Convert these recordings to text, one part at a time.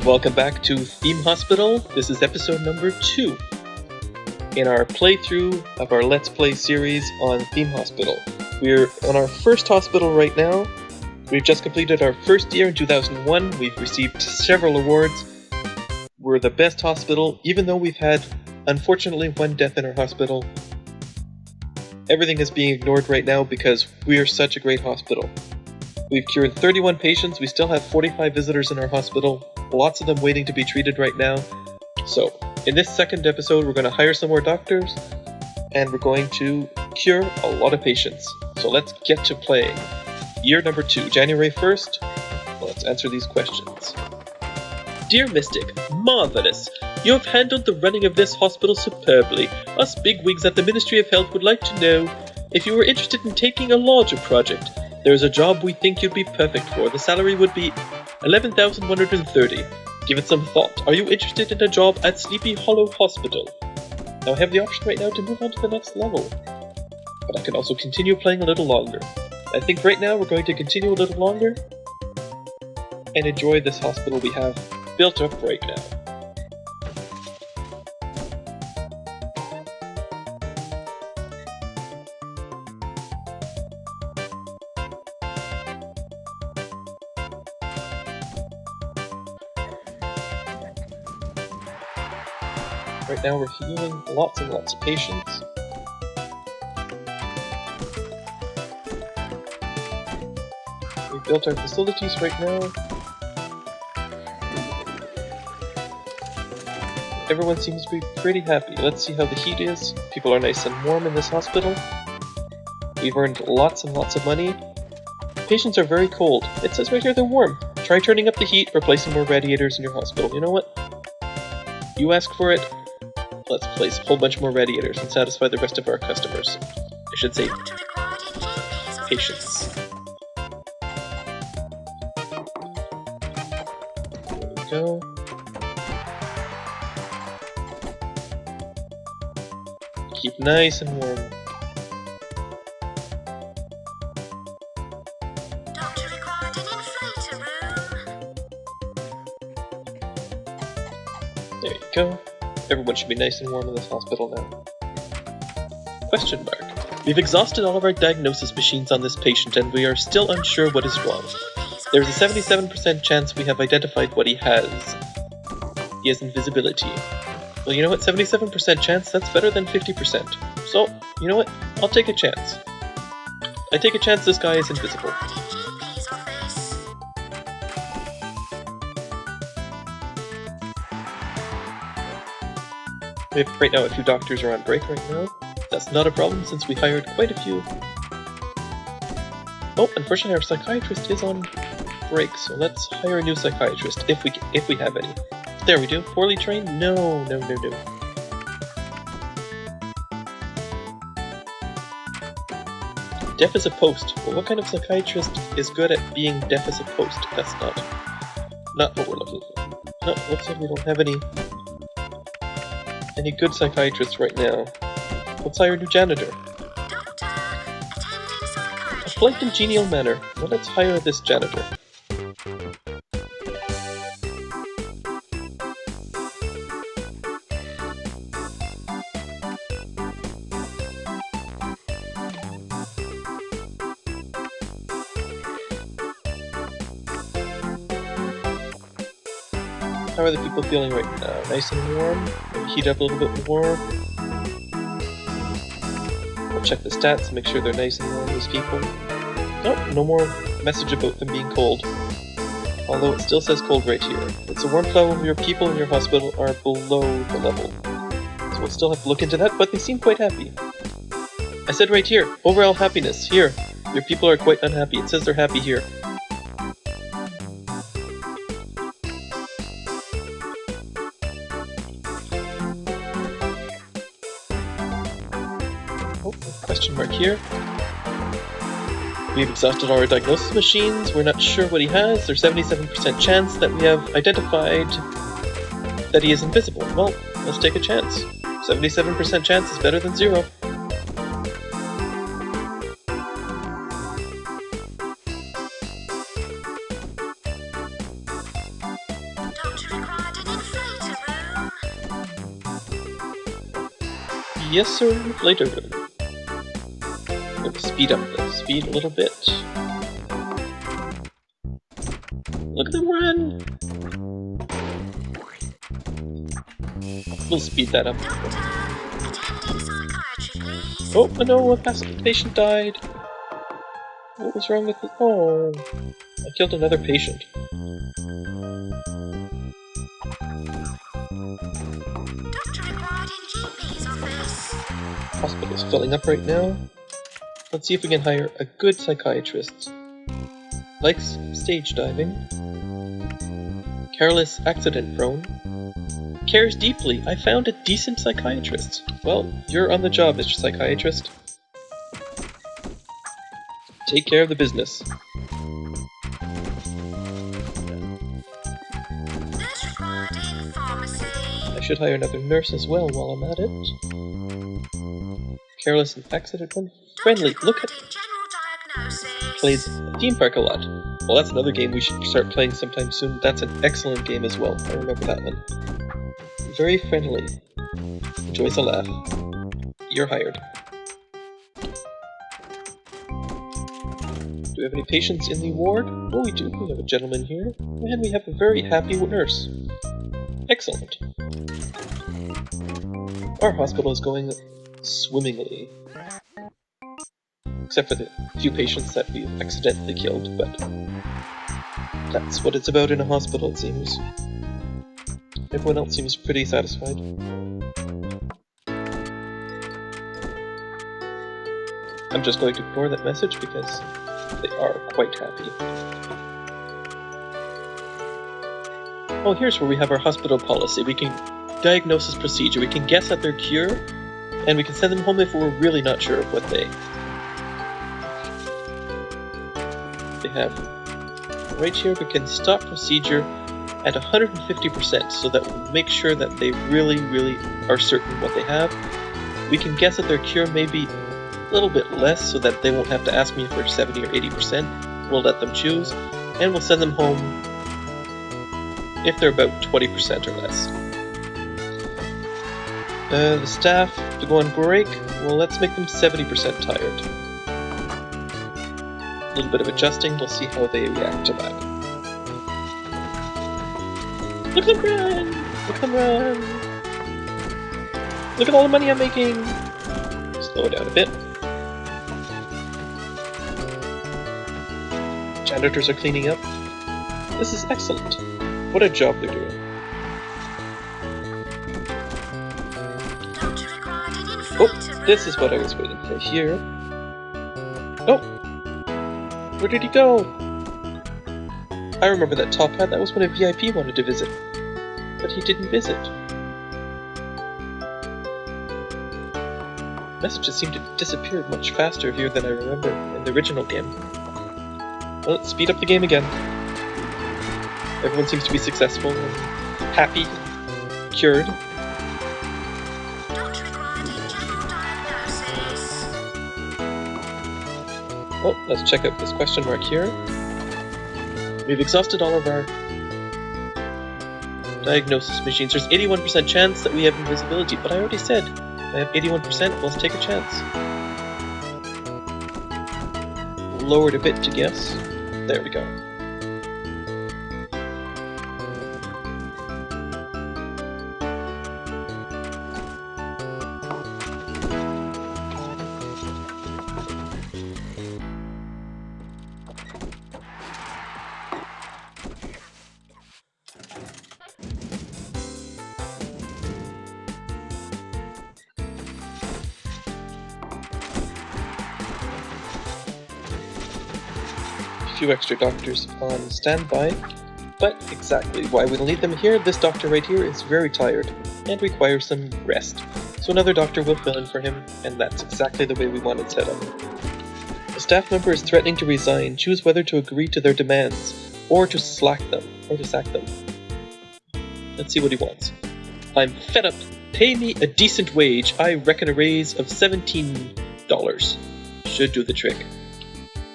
Welcome back to Theme Hospital. This is episode number 2 in our playthrough of our Let's Play series on Theme Hospital. We're on our first hospital right now. We've just completed our first year in 2001. We've received several awards. We're the best hospital, even though we've had, unfortunately, 1 death in our hospital. Everything is being ignored right now because we are such a great hospital. We've cured 31 patients. We still have 45 visitors in our hospital. Lots of them waiting to be treated right now. So, in this second episode, we're going to hire some more doctors, and we're going to cure a lot of patients. So let's get to playing. Year number 2, January 1st. Let's answer these questions. Dear Mystic, marvelous! You have handled the running of this hospital superbly. Us bigwigs at the Ministry of Health would like to know if you were interested in taking a larger project. There is a job we think you'd be perfect for. The salary would be 11,130. Give it some thought. Are you interested in a job at Sleepy Hollow Hospital? Now I have the option right now to move on to the next level. But I can also continue playing a little longer. I think right now we're going to continue a little longer and enjoy this hospital we have built up right now. Right now we're healing lots and lots of patients. We've built our facilities right now. Everyone seems to be pretty happy. Let's see how the heat is. People are nice and warm in this hospital. We've earned lots and lots of money. Patients are very cold. It says right here they're warm. Try turning up the heat or placing more radiators in your hospital. You know what? You ask for it. Let's place a whole bunch more radiators and satisfy the rest of our customers. I should say, patients. There we go. Keep nice and warm. Doctor required an inflator room. There you go. Everyone should be nice and warm in this hospital now. Question mark. We've exhausted all of our diagnosis machines on this patient and we are still unsure what is wrong. There's a 77% chance we have identified what he has. He has invisibility. Well, you know what? 77% chance? That's better than 50%. So, you know what? I'll take a chance. I take a chance this guy is invisible. Right now a few doctors are on break right now. That's not a problem since we hired quite a few. Oh, unfortunately our psychiatrist is on break, so let's hire a new psychiatrist if we have any. There we do. Poorly trained? No. Deaf as a post. Well, what kind of psychiatrist is good at being deaf as a post? That's not what we're looking for. No, looks like we don't have any good psychiatrists right now. Let's hire a new janitor. A polite and genial manner. Well, let's hire this janitor. How are the people feeling right now? Nice and warm? Maybe heat up a little bit more. We'll check the stats, make sure they're nice and warm, these people. Oh, no more message about them being cold. Although it still says cold right here. It's a warmth level of your people in your hospital are below the level. So we'll still have to look into that, but they seem quite happy. I said right here, overall happiness. Here, your people are quite unhappy. It says they're happy here. Question mark here. We've exhausted all our diagnosis machines. We're not sure what he has. There's 77% chance that we have identified that he is invisible. Well, let's take a chance. 77% chance is better than 0. Doctor Yes, sir. Later room. I'm going to speed up the speed a little bit. Look at them run! We'll speed that up. Oh, no, a patient died. What was wrong with it? Oh, I killed another patient. Hospital's filling up right now. Let's see if we can hire a good psychiatrist. Likes stage diving. Careless, accident prone. Cares deeply. I found a decent psychiatrist. Well, you're on the job, Mr. Psychiatrist. Take care of the business. I should hire another nurse as well while I'm at it. Careless and accident prone. Friendly. Look at... Plays theme park a lot. Well, that's another game we should start playing sometime soon. That's an excellent game as well. I remember that one. Very friendly. Enjoys a laugh. You're hired. Do we have any patients in the ward? Oh, we do. We have a gentleman here. And we have a very happy nurse. Excellent. Our hospital is going swimmingly. Except for the few patients that we accidentally killed, but that's what it's about in a hospital, it seems. Everyone else seems pretty satisfied. I'm just going to ignore that message because they are quite happy. Oh, here's where we have our hospital policy. We can diagnosis procedure. We can guess at their cure, and we can send them home if we're really not sure of what they have. Right here, we can stop procedure at 150% so that we'll make sure that they really are certain what they have. We can guess at their cure maybe a little bit less so that they won't have to ask me for 70 or 80%. We'll let them choose, and we'll send them home if they're about 20% or less. The staff to go on break, well, let's make them 70% tired. A little bit of adjusting, we'll see how they react to that. Look at them run! Look at them run! Look at all the money I'm making! Slow it down a bit. Janitors are cleaning up. This is excellent. What a job they're doing. Oh, this is what I was waiting for here. Oh! Where did he go? I remember that top hat. That was when a VIP wanted to visit. But he didn't visit. Messages seem to disappear much faster here than I remember in the original game. Well, let's speed up the game again. Everyone seems to be successful and happy, cured. Oh, let's check out this question mark here. We've exhausted all of our diagnosis machines. There's 81% chance that we have invisibility, but I already said I have 81%, let's take a chance. Lowered a bit to guess. There we go. Few extra doctors on standby, but exactly why we'll need them here. This doctor right here is very tired and requires some rest, so another doctor will fill in for him, and that's exactly the way we want it set up. A staff member is threatening to resign. Choose whether to agree to their demands or to sack them. Let's see what he wants. I'm fed up. Pay me a decent wage. I reckon a raise of $17 should do the trick.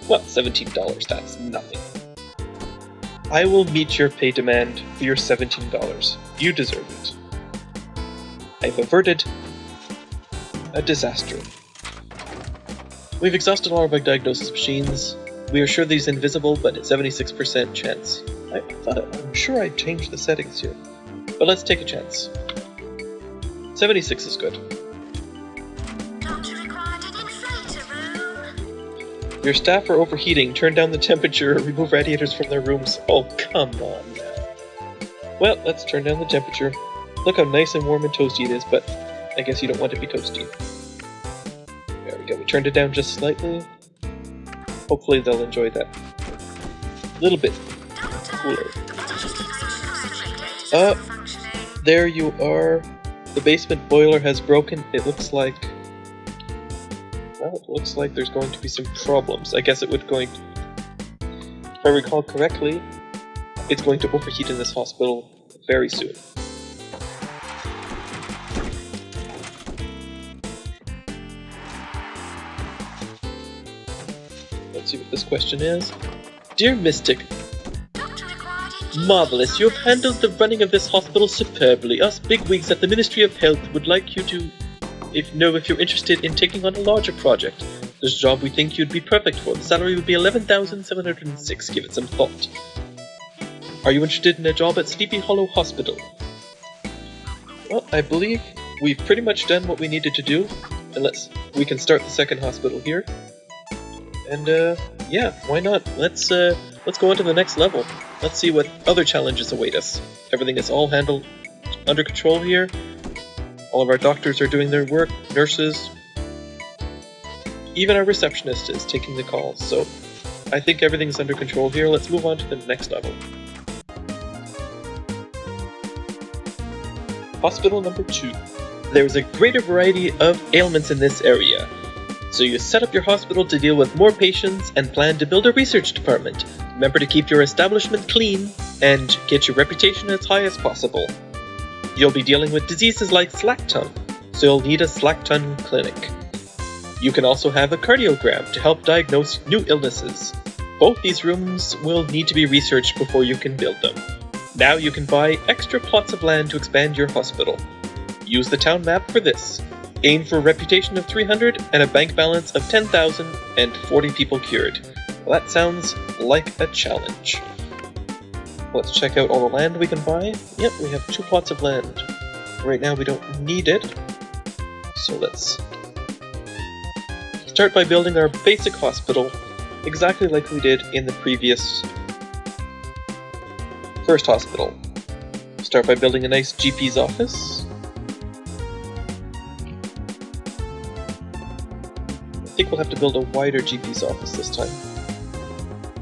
Well, $17, that's nothing. I will meet your pay demand for your $17. You deserve it. I've averted a disaster. We've exhausted all of our diagnosis machines. We are sure that he's invisible, but at 76% chance. I'm sure I changed the settings here. But let's take a chance. 76 is good. Doctor required an inflator room. Your staff are overheating. Turn down the temperature. Remove radiators from their rooms. Oh, come on now. Well, let's turn down the temperature. Look how nice and warm and toasty it is, but I guess you don't want it to be toasty. There we go. We turned it down just slightly. Hopefully they'll enjoy that. A little bit cooler. There you are. The basement boiler has broken. It looks like... Well, it looks like there's going to be some problems. I guess it would going... If I recall correctly, it's going to overheat in this hospital very soon. Let's see what this question is. Dear Mystic, marvelous, you have handled the running of this hospital superbly. Us bigwigs at the Ministry of Health would like you to know if you're interested in taking on a larger project. This job we think you'd be perfect for. The salary would be 11,706. Give it some thought. Are you interested in a job at Sleepy Hollow Hospital? Well, I believe we've pretty much done what we needed to do. Unless we can start the second hospital here. And yeah, why not? Let's go on to the next level. Let's see what other challenges await us. Everything is all handled under control here. All of our doctors are doing their work, nurses. Even our receptionist is taking the calls, so I think everything's under control here. Let's move on to the next level. Hospital number 2. There is a greater variety of ailments in this area. So you set up your hospital to deal with more patients and plan to build a research department. Remember to keep your establishment clean and get your reputation as high as possible. You'll be dealing with diseases like slack tongue, so you'll need a slack tongue clinic. You can also have a cardiogram to help diagnose new illnesses. Both these rooms will need to be researched before you can build them. Now you can buy extra plots of land to expand your hospital. Use the town map for this. Aim for a reputation of 300 and a bank balance of 10,000 and 40 people cured. Well, that sounds like a challenge. Let's check out all the land we can buy. Yep, we have 2 plots of land. Right now we don't need it. So let's start by building our basic hospital, exactly like we did in the previous first hospital. Start by building a nice GP's office. I think we'll have to build a wider GP's office this time.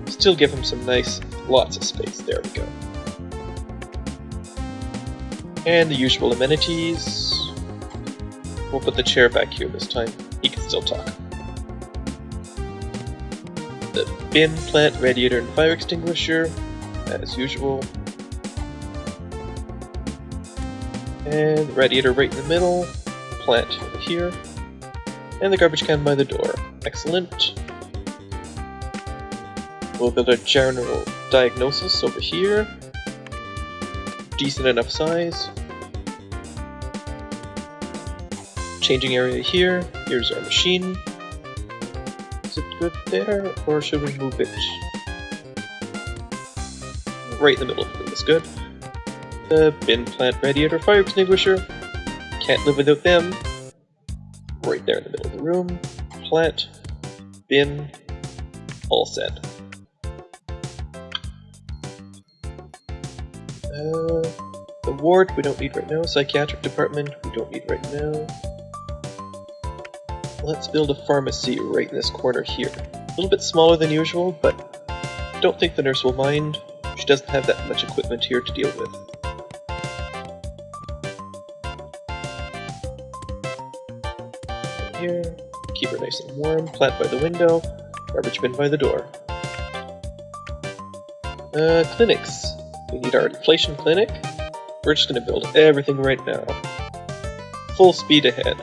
Still give him some nice, lots of space. There we go. And the usual amenities. We'll put the chair back here this time. He can still talk. The bin, plant, radiator, and fire extinguisher, as usual. And the radiator right in the middle. Plant over here. And the garbage can by the door. Excellent. We'll build a general diagnosis over here. Decent enough size. Changing area here. Here's our machine. Is it good there, or should we move it? Right in the middle of the room is good. The bin, plant, radiator, fire extinguisher. Can't live without them. Right there in the middle of the room. Plant, bin, all set. The ward we don't need right now. Psychiatric department we don't need right now. Let's build a pharmacy right in this corner here. A little bit smaller than usual, but I don't think the nurse will mind. She doesn't have that much equipment here to deal with. Here, keep her nice and warm. Plant by the window, garbage bin by the door. Clinics. We need our inflation clinic. We're just going to build everything right now. Full speed ahead.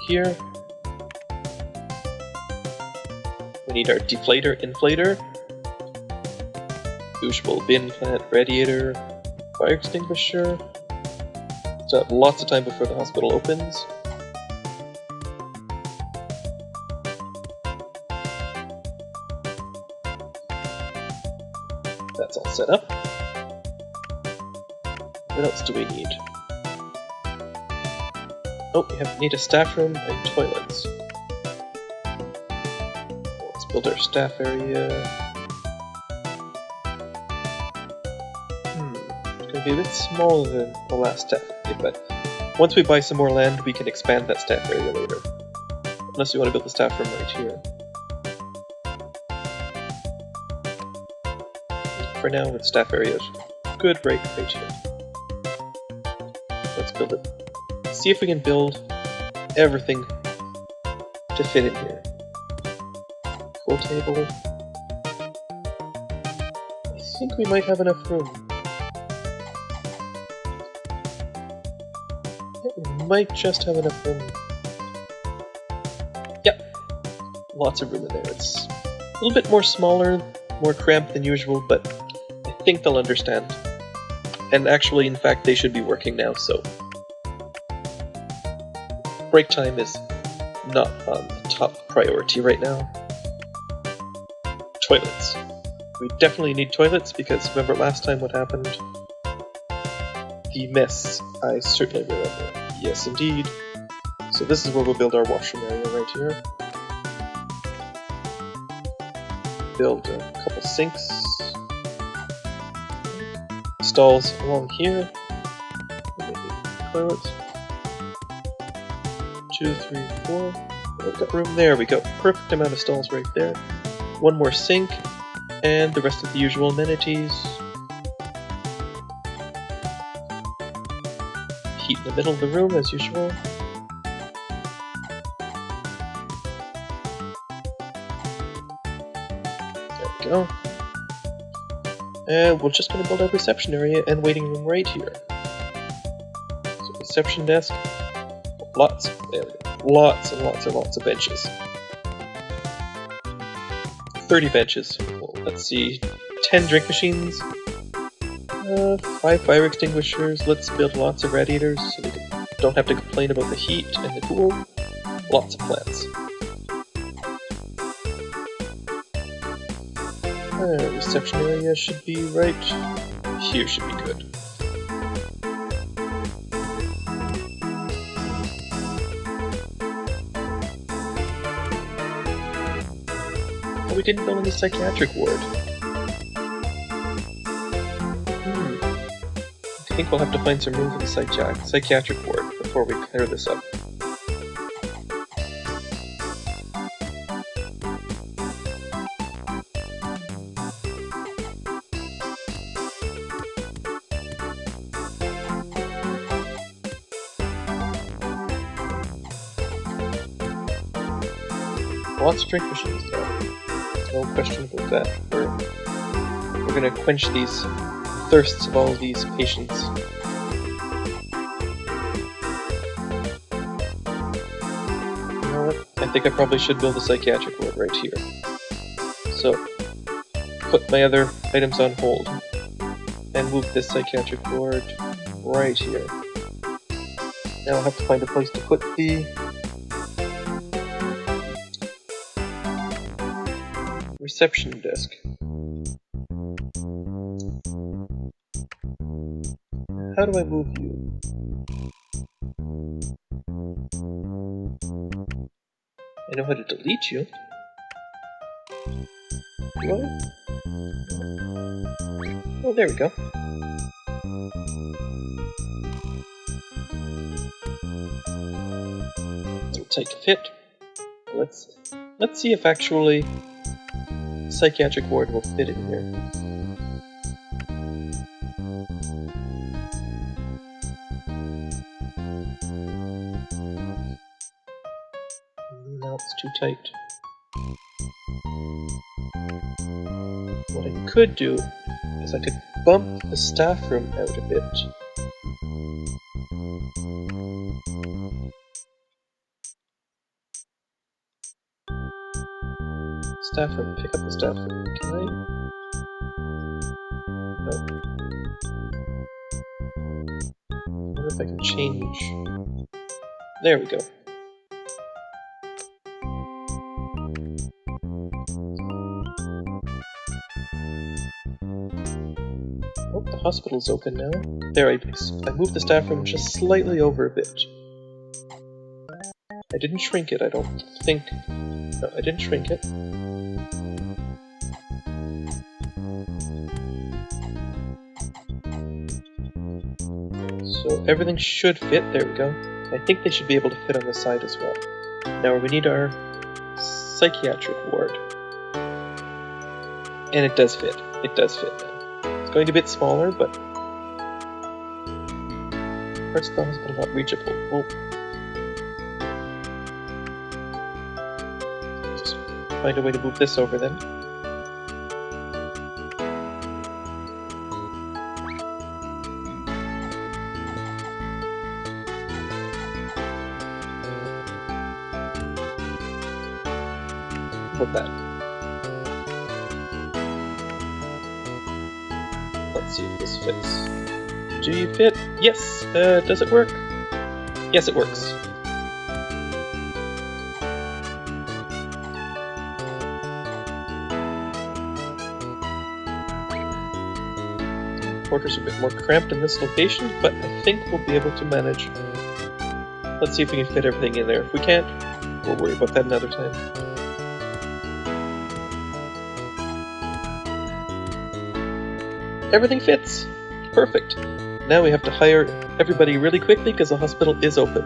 Here. We need our deflator, inflator. Usual bin, plant, radiator. fire extinguisher. So lots of time before the hospital opens. That's all set up. What else do we need? Oh, we need a staff room and toilets. Let's build our staff area. It's going to be a bit smaller than the last staff area, but once we buy some more land, we can expand that staff area later. Unless you want to build the staff room right here. For now, the staff area is good right here. Let's build it. See if we can build everything to fit in here. Full table. I think we might have enough room. We might just have enough room. Yep. Lots of room in there. It's a little bit more smaller, more cramped than usual, but I think they'll understand. And actually, in fact, they should be working now, so break time is not on the top priority right now. Toilets. We definitely need toilets because remember last time what happened? The mess. I certainly remember. Yes, indeed. So this is where we'll build our washroom area right here. Build a couple sinks. Stalls along here. Maybe toilets. 2, 3, 4. We've got room there. We got perfect amount of stalls right there. One more sink, and the rest of the usual amenities. Heat in the middle of the room as usual. There we go. And we're just going to build our reception area and waiting room right here. So reception desk. Lots, there we go. Lots and lots and lots of benches. 30 benches. Well, let's see. 10 drink machines. 5 fire extinguishers. Let's build lots of radiators so we don't have to complain about the heat and the cool. Lots of plants. Reception area should be right here, should be good. Oh, we didn't build any psychiatric ward. I think we'll have to find some room for the psychiatric ward before we clear this up. Lots of drink machines though. No question about that. We're gonna quench these thirsts of all of these patients. You know what? I think I probably should build a psychiatric ward right here. So, put my other items on hold. And move this psychiatric ward right here. Now I'll have to find a place to put the reception desk. How do I move you? I know how to delete you. Do I? Oh, there we go. Little tight to fit. Let's see if actually psychiatric ward will fit in here. No, it's too tight. What I could do is I could bump the staff room out a bit. Staff room, pick up the staff room. Can I? No. wonder if I can change. There we go. Oh, the hospital's open now. There, I moved the staff room just slightly over a bit. I didn't shrink it, I don't think. No, I didn't shrink it. So everything should fit. There we go. I think they should be able to fit on the side as well. Now we need our psychiatric ward. And it does fit. It does fit now. It's going a bit smaller, but parts of the hospital not reachable. Oh. Just find a way to move this over then. That. Let's see if this fits. Do you fit? Yes! Does it work? Yes, it works. Quarters are a bit more cramped in this location, but I think we'll be able to manage. Let's see if we can fit everything in there. If we can't, we'll worry about that another time. Everything fits! Perfect! Now we have to hire everybody really quickly because the hospital is open.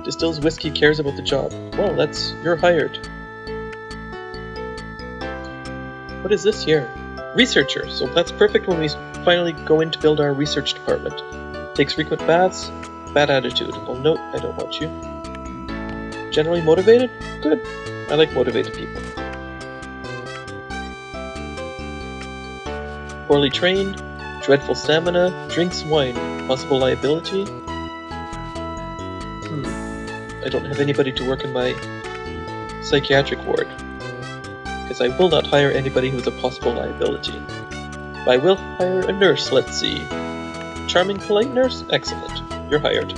Distills whiskey, cares about the job. Well, you're hired. What is this here? Researcher! So that's perfect when we finally go in to build our research department. Takes frequent baths, bad attitude. Well, note, I don't want you. Generally motivated? Good. I like motivated people. Poorly trained, dreadful stamina, drinks wine, possible liability. I don't have anybody to work in my psychiatric ward, because I will not hire anybody who's a possible liability. But I will hire a nurse, let's see. Charming, polite nurse? Excellent. You're hired.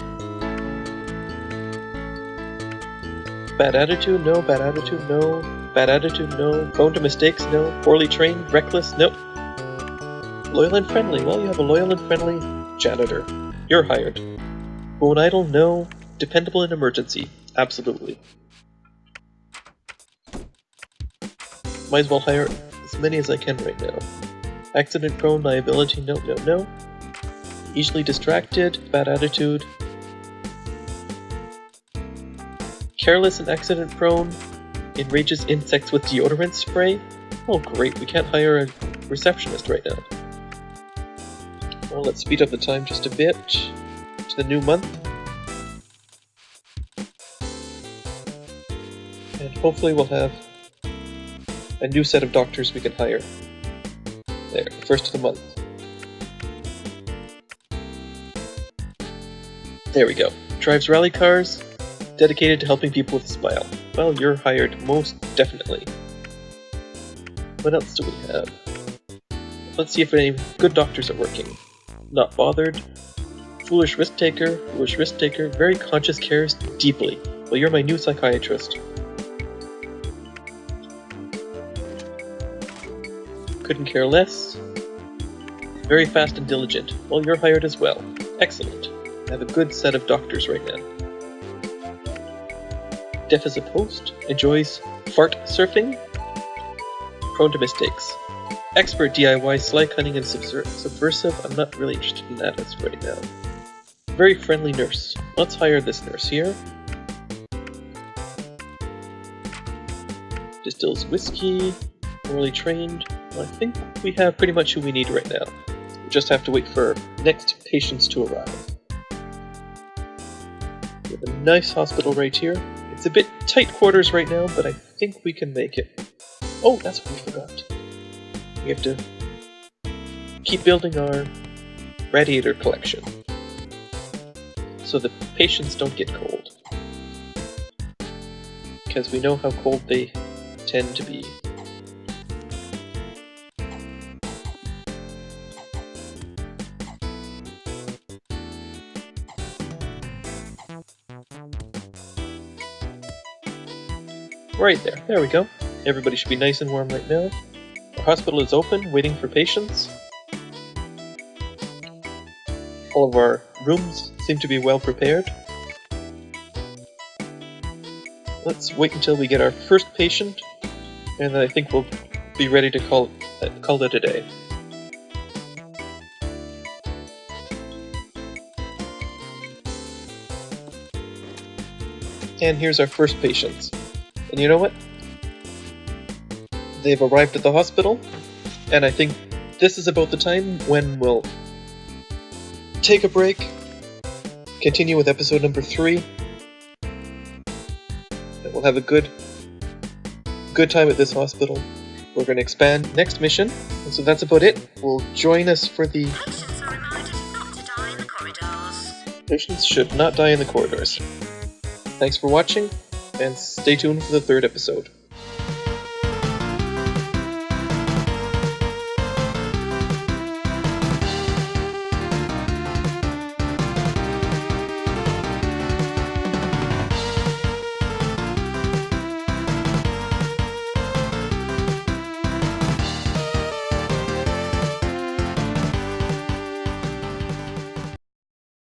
Bad attitude? No. Bad attitude? No. Bad attitude? No. Prone to mistakes? No. Poorly trained? Reckless? Nope. Loyal and friendly? Well, you have a loyal and friendly janitor. You're hired. Bone idle? No. Dependable in emergency? Absolutely. Might as well hire as many as I can right now. Accident prone? Liability? No, no, no. Easily distracted? Bad attitude? Careless and accident prone, enrages insects with deodorant spray. Oh great, we can't hire a receptionist right now. Well, let's speed up the time just a bit to the new month. And hopefully we'll have a new set of doctors we can hire. There, first of the month. There we go. Drives rally cars. Dedicated to helping people with a smile. Well, you're hired, most definitely. What else do we have? Let's see if any good doctors are working. Not bothered. Foolish risk taker, very conscious, cares deeply. Well, you're my new psychiatrist. Couldn't care less. Very fast and diligent. Well, you're hired as well. Excellent. I have a good set of doctors right now. Deaf as a post, enjoys fart surfing, prone to mistakes. Expert DIY, sly, cunning, and subversive. I'm not really interested in that as right now. Very friendly nurse. Let's hire this nurse here. Distills whiskey, poorly trained. Well, I think we have pretty much who we need right now. We just have to wait for next patients to arrive. We have a nice hospital right here. It's a bit tight quarters right now, but I think we can make it. Oh, that's what we forgot. We have to keep building our radiator collection so the patients don't get cold. Because we know how cold they tend to be. Right there. There we go. Everybody should be nice and warm right now. The hospital is open, waiting for patients. All of our rooms seem to be well prepared. Let's wait until we get our first patient, and then I think we'll be ready to call it a day. And here's our first patients. And you know what? They've arrived at the hospital, and I think this is about the time when we'll take a break, continue with episode number 3, and we'll have a good time at this hospital. We're going to expand next mission, and so that's about it. We'll join us for the... Patients are reminded not to die in the corridors. Patients should not die in the corridors. Thanks for watching, and stay tuned for the 3rd episode.